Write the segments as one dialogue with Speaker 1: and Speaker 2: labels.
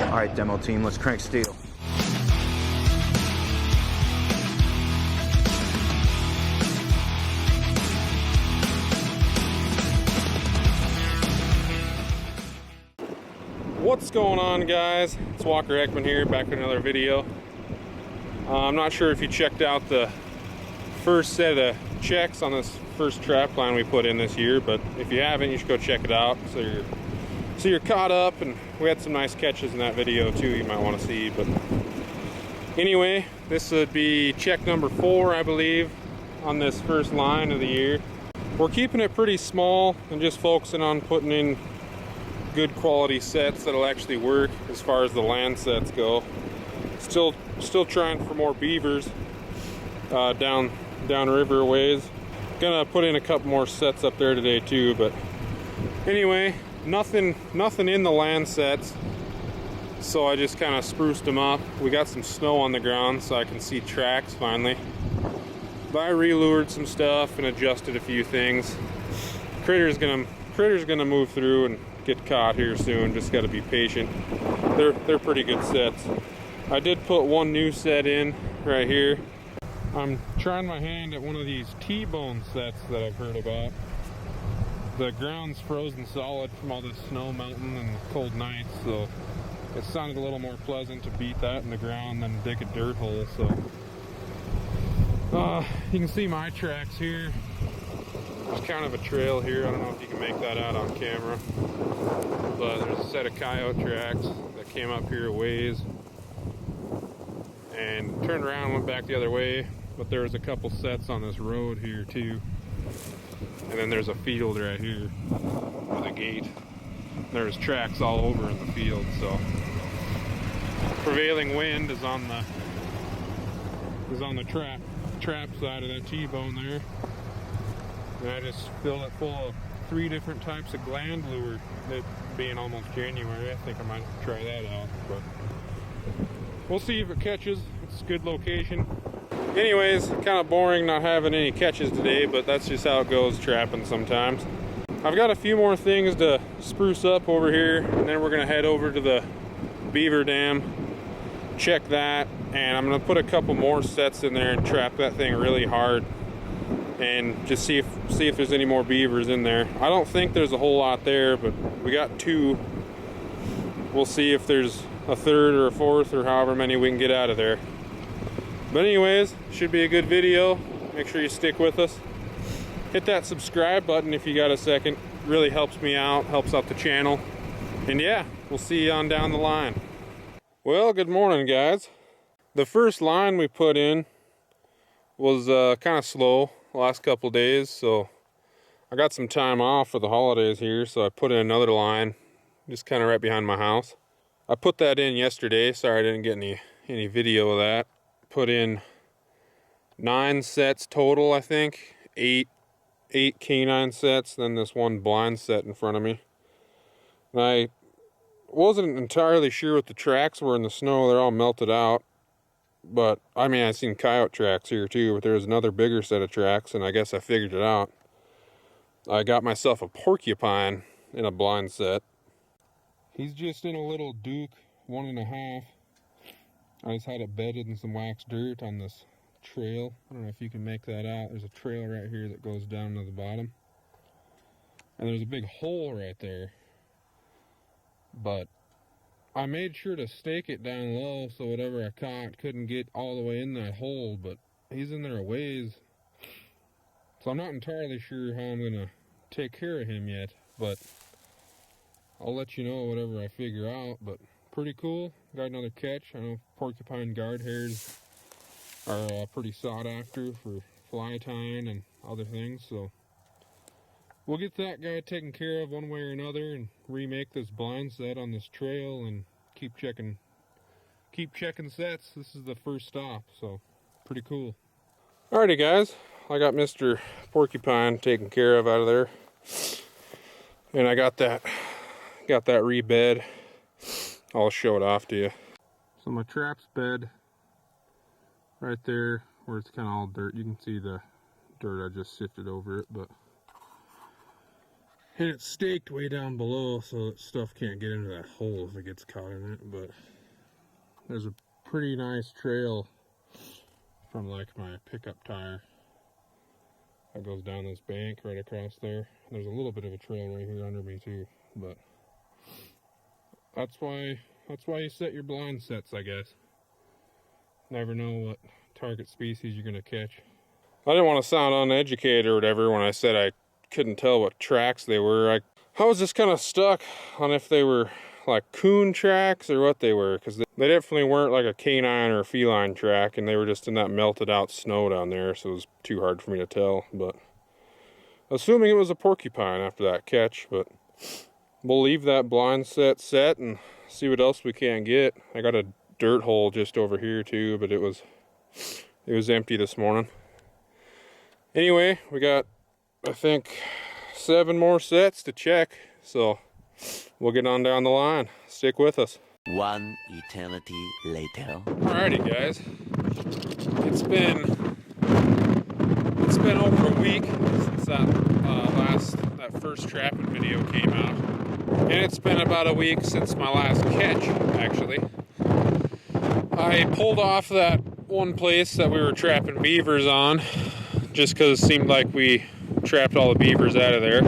Speaker 1: All right, demo team, let's crank steel.
Speaker 2: What's going on, guys? It's Walker Ekman here, back with another video. I'm not sure if you checked out the first set of checks on this first trap line we put in this year, but if you haven't, you should go check it out so you're caught up. And we had some nice catches in that video too you might want to see. But anyway, this would be check number 4, I believe, on this first line of the year. We're keeping it pretty small and just focusing on putting in good quality sets that'll actually work as far as the land sets go. Still trying for more beavers down river ways. Gonna put in a couple more sets up there today too, but anyway, nothing in the land sets, so I just kind of spruced them up. We got some snow on the ground so I can see tracks finally, but I re-lured some stuff and adjusted a few things. Critter's gonna move through and get caught here soon. Just got to be patient. They're pretty good sets. I did put one new set in right here. I'm trying my hand at one of these T-bone sets that I've heard about. The ground's frozen solid from all this snow melting and cold nights, so it sounded a little more pleasant to beat that in the ground than dig a dirt hole. So you can see my tracks here. There's kind of a trail here. I don't know if you can make that out on camera, but there's a set of coyote tracks that came up here a ways and turned around and went back the other way. But there was a couple sets on this road here too, and then there's a field right here with a gate. There's tracks all over in the field. So prevailing wind is on the trap side of that T-bone there. And I just filled it full of 3 different types of gland lure. It being almost January, I think I might try that out, but we'll see if it catches. It's a good location. Anyways, kind of boring not having any catches today, but that's just how it goes trapping sometimes. I've got a few more things to spruce up over here, and then we're gonna head over to the beaver dam, check that, and I'm gonna put a couple more sets in there and trap that thing really hard and just see if there's any more beavers in there. I don't think there's a whole lot there, but we got 2. We'll see if there's a 3rd or a 4th or however many we can get out of there. But anyways, should be a good video. Make sure you stick with us. Hit that subscribe button if you got a second. Really helps me out, helps out the channel. And yeah, we'll see you on down the line. Well, good morning, guys. The first line we put in was kind of slow the last couple days, so I got some time off for the holidays here, so I put in another line just kind of right behind my house. I put that in yesterday. Sorry I didn't get any video of that. Put in 9 sets total, I think. 8 canine sets, then this one blind set in front of me. And I wasn't entirely sure what the tracks were in the snow. They're all melted out. But, I mean, I've seen coyote tracks here too, but there was another bigger set of tracks, and I guess I figured it out. I got myself a porcupine in a blind set. He's just in a little Duke 1.5. I just had it bedded in some waxed dirt on this trail. I don't know if you can make that out. There's a trail right here that goes down to the bottom. And there's a big hole right there. But I made sure to stake it down low so whatever I caught couldn't get all the way in that hole, but he's in there a ways. So I'm not entirely sure how I'm gonna take care of him yet, but I'll let you know whatever I figure out. But pretty cool. Got another catch. I know porcupine guard hairs are pretty sought after for fly tying and other things, so we'll get that guy taken care of one way or another and remake this blind set on this trail and keep checking sets. This is the first stop, so pretty cool. Alrighty, guys, I got Mr. Porcupine taken care of out of there, and I got that rebed. I'll show it off to you. So my trap's bed right there where it's kind of all dirt. You can see the dirt I just sifted over it, but And it's staked way down below so that stuff can't get into that hole if it gets caught in it. But there's a pretty nice trail from like my pickup tire that goes down this bank right across there. There's a little bit of a trail right here under me too, but that's why you set your blind sets, I guess. Never know what target species you're gonna catch. I didn't want to sound uneducated or whatever when I said I couldn't tell what tracks they were. I was just kind of stuck on if they were like coon tracks or what they were, because they definitely weren't like a canine or a feline track, and they were just in that melted out snow down there, so it was too hard for me to tell. But assuming it was a porcupine after that catch, but we'll leave that blind set and see what else we can get. I got a dirt hole just over here too, but it was empty this morning. Anyway, we got, I think, 7 more sets to check, so we'll get on down the line. Stick with us.
Speaker 3: One eternity later.
Speaker 2: Alrighty, guys. It's been over a week since that first trapping video came out, and it's been about a week since my last catch. Actually, I pulled off that one place that we were trapping beavers on, just because it seemed like we trapped all the beavers out of there.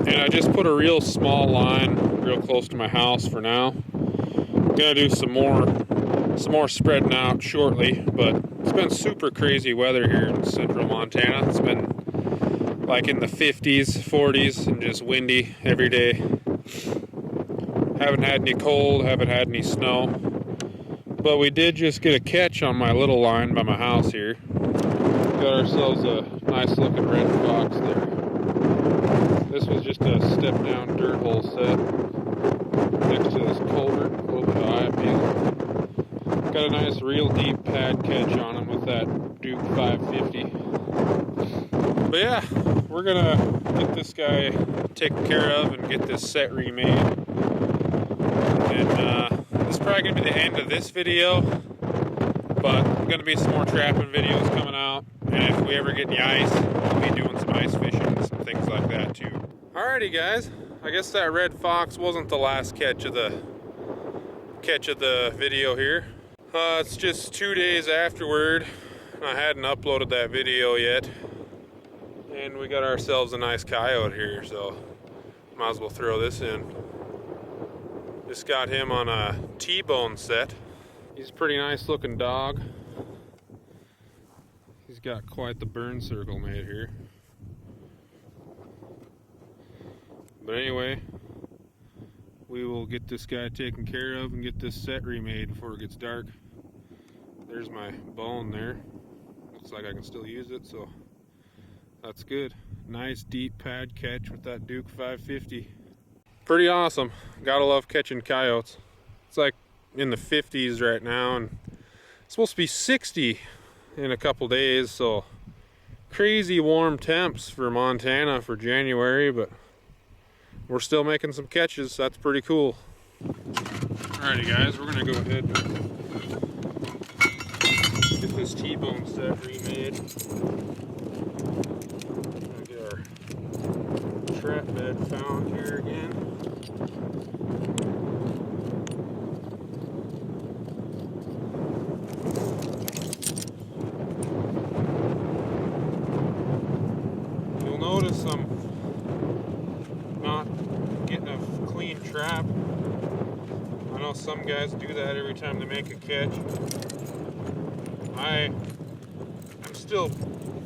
Speaker 2: And I just put a real small line real close to my house for now. I'm gonna do some more spreading out shortly, but it's been super crazy weather here in central Montana. It's been like in the 50s, 40s, and just windy every day. Haven't had any cold, haven't had any snow. But we did just get a catch on my little line by my house here. Got ourselves a nice looking red fox there. This was just a step down dirt hole set next to this culvert, a little bit of eye appeal. Got a nice real deep pad catch on him with that Duke 550. But yeah, we're gonna get this guy taken care of and get this set remade. And this is probably gonna be the end of this video, but gonna be some more trapping videos coming out. And if we ever get any ice, we'll be doing some ice fishing and some things like that too. Alrighty, guys. I guess that red fox wasn't the last catch of the video here. It's just 2 days afterward. I hadn't uploaded that video yet, and we got ourselves a nice coyote here, so might as well throw this in. Just got him on a T-bone set. He's a pretty nice looking dog. He's got quite the burn circle made here. But anyway, we will get this guy taken care of and get this set remade before it gets dark. There's my bone there. Looks like I can still use it, so that's good. Nice deep pad catch with that Duke 550. Pretty awesome. Gotta love catching coyotes. It's like in the 50s right now, and it's supposed to be 60 in a couple days, so crazy warm temps for Montana for January, but we're still making some catches. That's pretty cool. Alrighty, guys, we're gonna go ahead and get this T-bone set remade. Gonna get our trap bed found here again. You'll notice I'm not getting a clean trap. I know some guys do that every time they make a catch. I'm still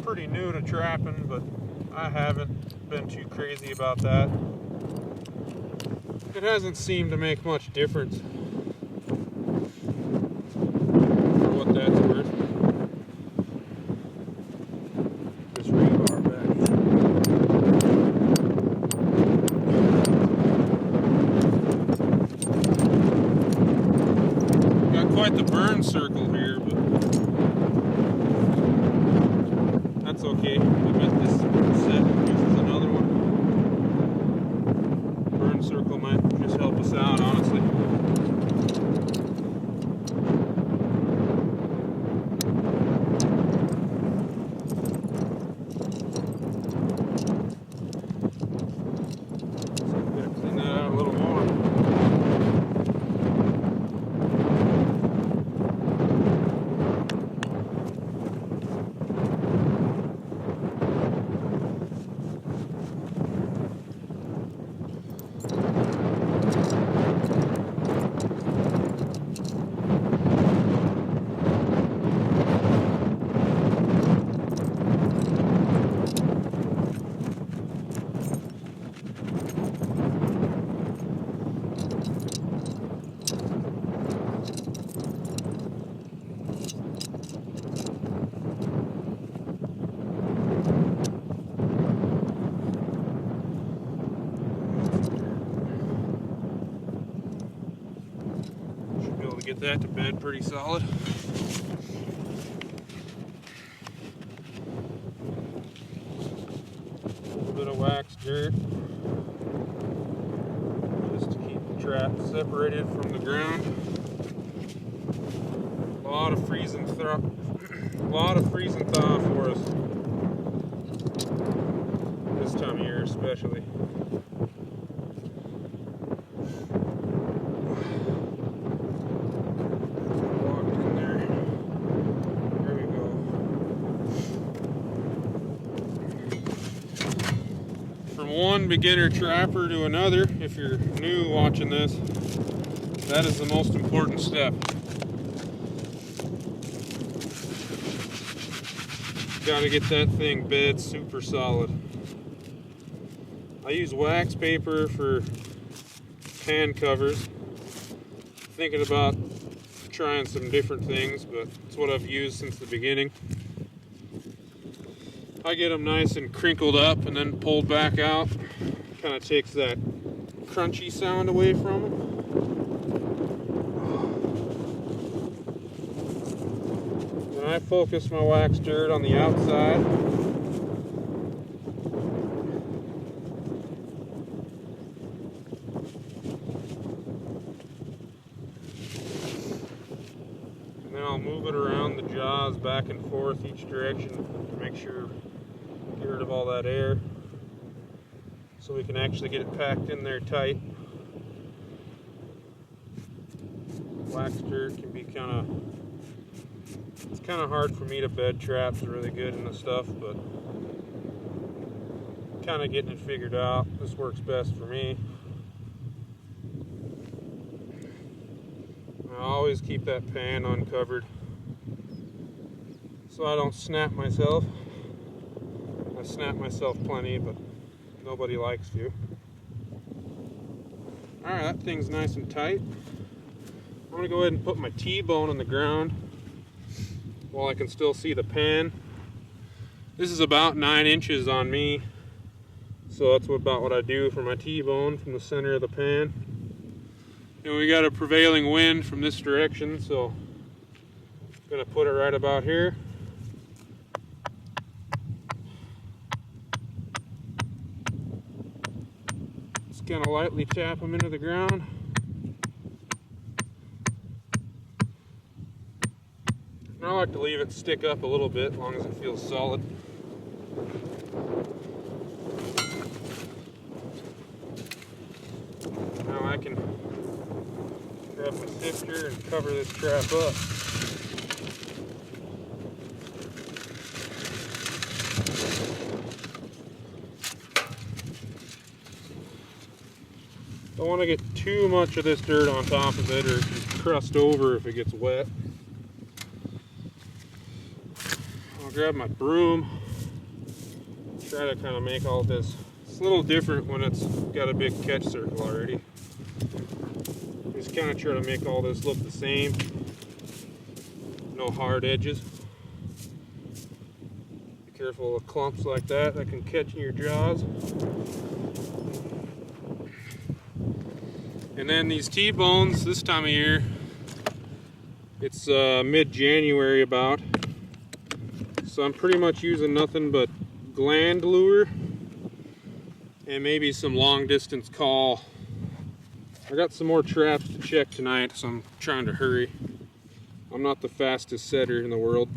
Speaker 2: pretty new to trapping, but I haven't been too crazy about that. It hasn't seemed to make much difference for what that's worth. This rebar back. Got quite the burn circle here, but that's okay. I bet this set uses another one. Burn circle might just help us out, honestly. get that to bed pretty solid. A little bit of wax dirt just to keep the trap separated from the ground. A lot of freezing thaw for us this time of year, especially. Walked in there. There we go. From one beginner trapper to another, if you're new watching this, that is the most important step. Got to get that thing bed super solid. I use wax paper for pan covers. Thinking about trying some different things, but it's what I've used since the beginning. I get them nice and crinkled up and then pulled back out. Kind of takes that crunchy sound away from them. And I focus my wax dirt on the outside. And then I'll move it around the jaws back and forth each direction to make sure, get rid of all that air, so we can actually get it packed in there tight. Wax dirt can be it's kind of hard for me to bed traps really good in this stuff, but kind of getting it figured out. This works best for me. I always keep that pan uncovered so I don't snap myself. I snap myself plenty, but nobody likes to. Alright, that thing's nice and tight. I'm going to go ahead and put my T-bone on the ground while I can still see the pan. This is about 9 inches on me, so that's about what I do for my T-bone from the center of the pan. And we got a prevailing wind from this direction, so I'm going to put it right about here. Just kind of lightly tap them into the ground. I like to leave it stick up a little bit as long as it feels solid. Now I can grab my sifter and cover this trap up. Don't want to get too much of this dirt on top of it, or it can crust over if it gets wet. I'll grab my broom, try to kind of make all this. It's a little different when it's got a big catch circle already. Just kind of try to make all this look the same. No hard edges. Be careful of clumps like that can catch in your jaws. And then these T-bones, this time of year, it's mid-January about, so I'm pretty much using nothing but gland lure and maybe some long distance call. I got some more traps to check tonight, so I'm trying to hurry. I'm not the fastest setter in the world.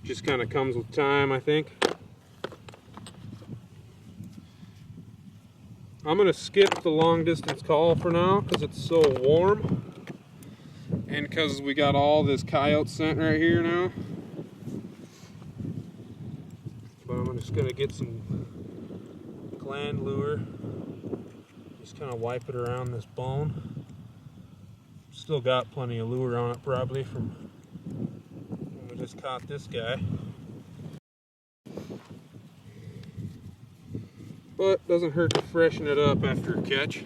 Speaker 2: Just kind of comes with time, I think. I'm going to skip the long distance call for now because it's so warm and because we got all this coyote scent right here now. But I'm just going to get some gland lure, just kind of wipe it around this bone. Still got plenty of lure on it probably from when we just caught this guy. But doesn't hurt to freshen it up after a catch.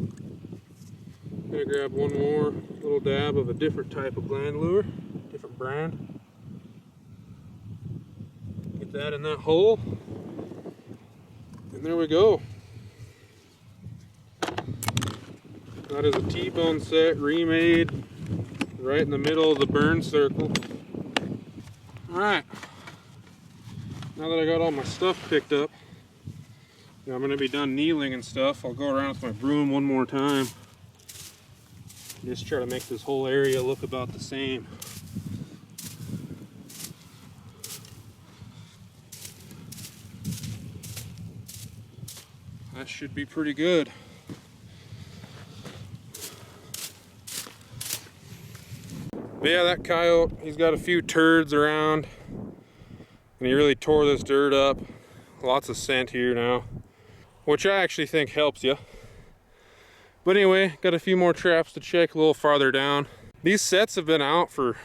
Speaker 2: I'm gonna grab one more little dab of a different type of gland lure, different brand. Get that in that hole, and there we go. That is a T-bone set, remade, right in the middle of the burn circle. Alright, now that I got all my stuff picked up, I'm going to be done kneeling and stuff. I'll go around with my broom one more time. Just try to make this whole area look about the same. That should be pretty good. But yeah, that coyote, he's got a few turds around, and he really tore this dirt up. Lots of scent here now, which I actually think helps you. But anyway, got a few more traps to check a little farther down. These sets have been out for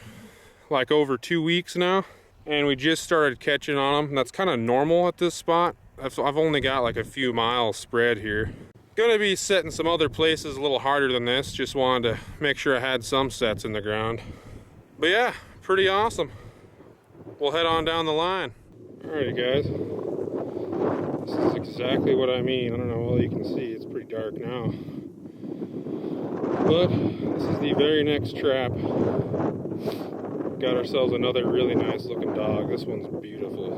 Speaker 2: like over 2 weeks now, and we just started catching on them. That's kind of normal at this spot. I've only got like a few miles spread here. Gonna be setting some other places a little harder than this. Just wanted to make sure I had some sets in the ground. But yeah, pretty awesome. We'll head on down the line. Alrighty guys, this is exactly what I mean. I don't know how you can see, it's pretty dark now. But this is the very next trap. Got ourselves another really nice looking dog. This one's beautiful.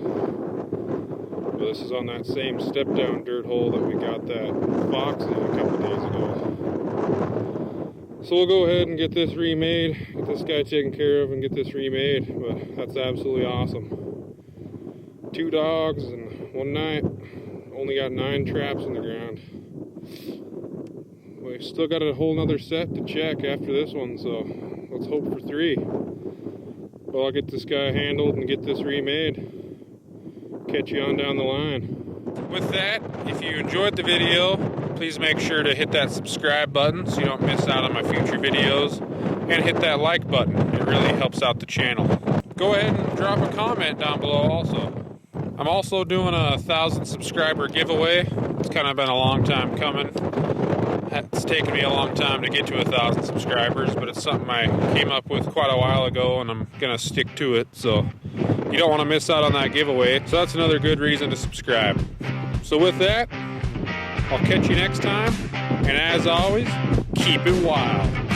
Speaker 2: But this is on that same step down dirt hole that we got that fox in a couple days ago. So we'll go ahead and get this remade, get this guy taken care of and get this remade. But that's absolutely awesome. 2 dogs in 1 night. Only got 9 traps in the ground. We still got a whole nother set to check after this one, so let's hope for 3. But I'll get this guy handled and get this remade. Catch you on down the line. With that, if you enjoyed the video, please make sure to hit that subscribe button so you don't miss out on my future videos, and hit that like button. It really helps out the channel. Go ahead and drop a comment down below also. I'm also doing a 1,000 subscriber giveaway. It's kind of been a long time coming. It's taken me a long time to get to 1,000 subscribers, but it's something I came up with quite a while ago, and I'm gonna stick to it. So you don't want to miss out on that giveaway. So that's another good reason to subscribe. So with that, I'll catch you next time, and as always, keep it wild.